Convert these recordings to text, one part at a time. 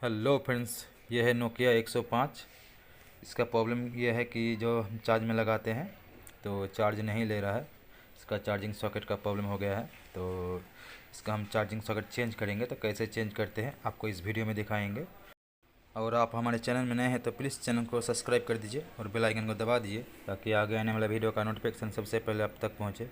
Hello friends, ये है Nokia 105। इसका प्रॉब्लम ये है कि जो चार्ज में लगाते हैं तो चार्ज नहीं ले रहा है। इसका चार्जिंग सॉकेट का प्रॉब्लम हो गया है। तो इसका हम चार्जिंग सॉकेट चेंज करेंगे। तो कैसे चेंज करते हैं आपको इस वीडियो में दिखाएंगे। और आप हमारे चैनल में नए हैं तो प्लीज़ चैनल को सब्सक्राइब कर दीजिए और बेल आइकन को दबा दीजिए ताकि आगे आने वाला वीडियो का नोटिफिकेशन सबसे पहले आप तक पहुँचे।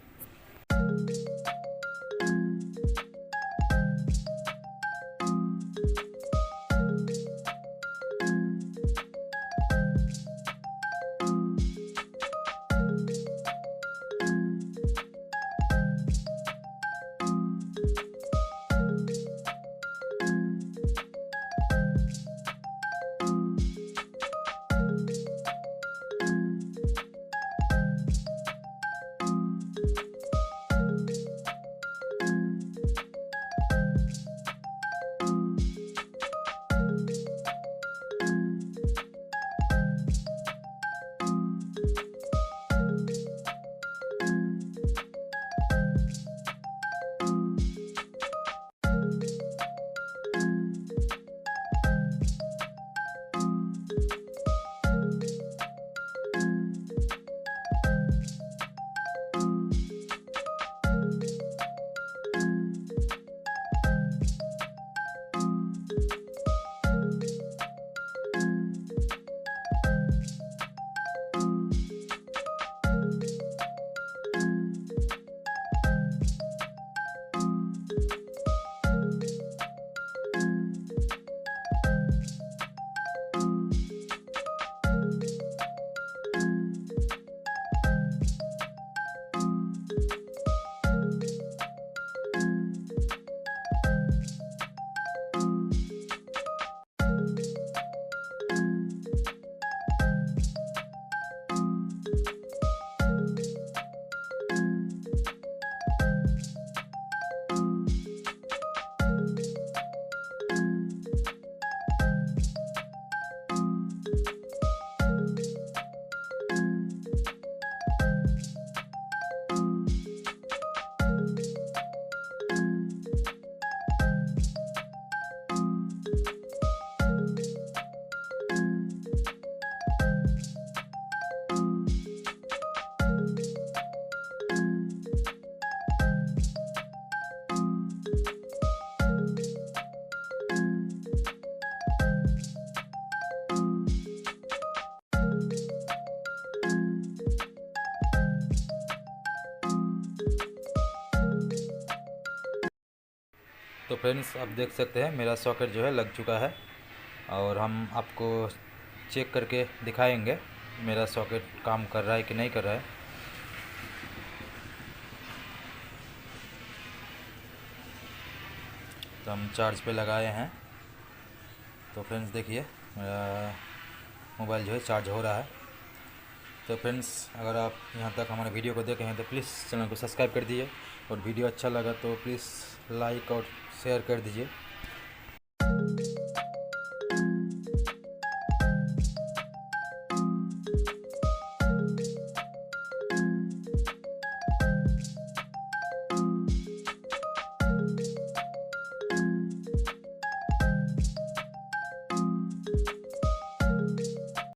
तो फ्रेंड्स, आप देख सकते हैं मेरा सॉकेट जो है लग चुका है और हम आपको चेक करके दिखाएंगे मेरा सॉकेट काम कर रहा है कि नहीं कर रहा है। तो हम चार्ज पे लगाए हैं। तो फ्रेंड्स देखिए, मेरा मोबाइल जो है चार्ज हो रहा है। तो फ्रेंड्स, अगर आप यहाँ तक हमारे वीडियो को देखे हैं तो प्लीज़ चैनल को सब्सक्राइब कर दीजिए और वीडियो अच्छा लगा तो प्लीज़ लाइक और शेयर कर दीजिए।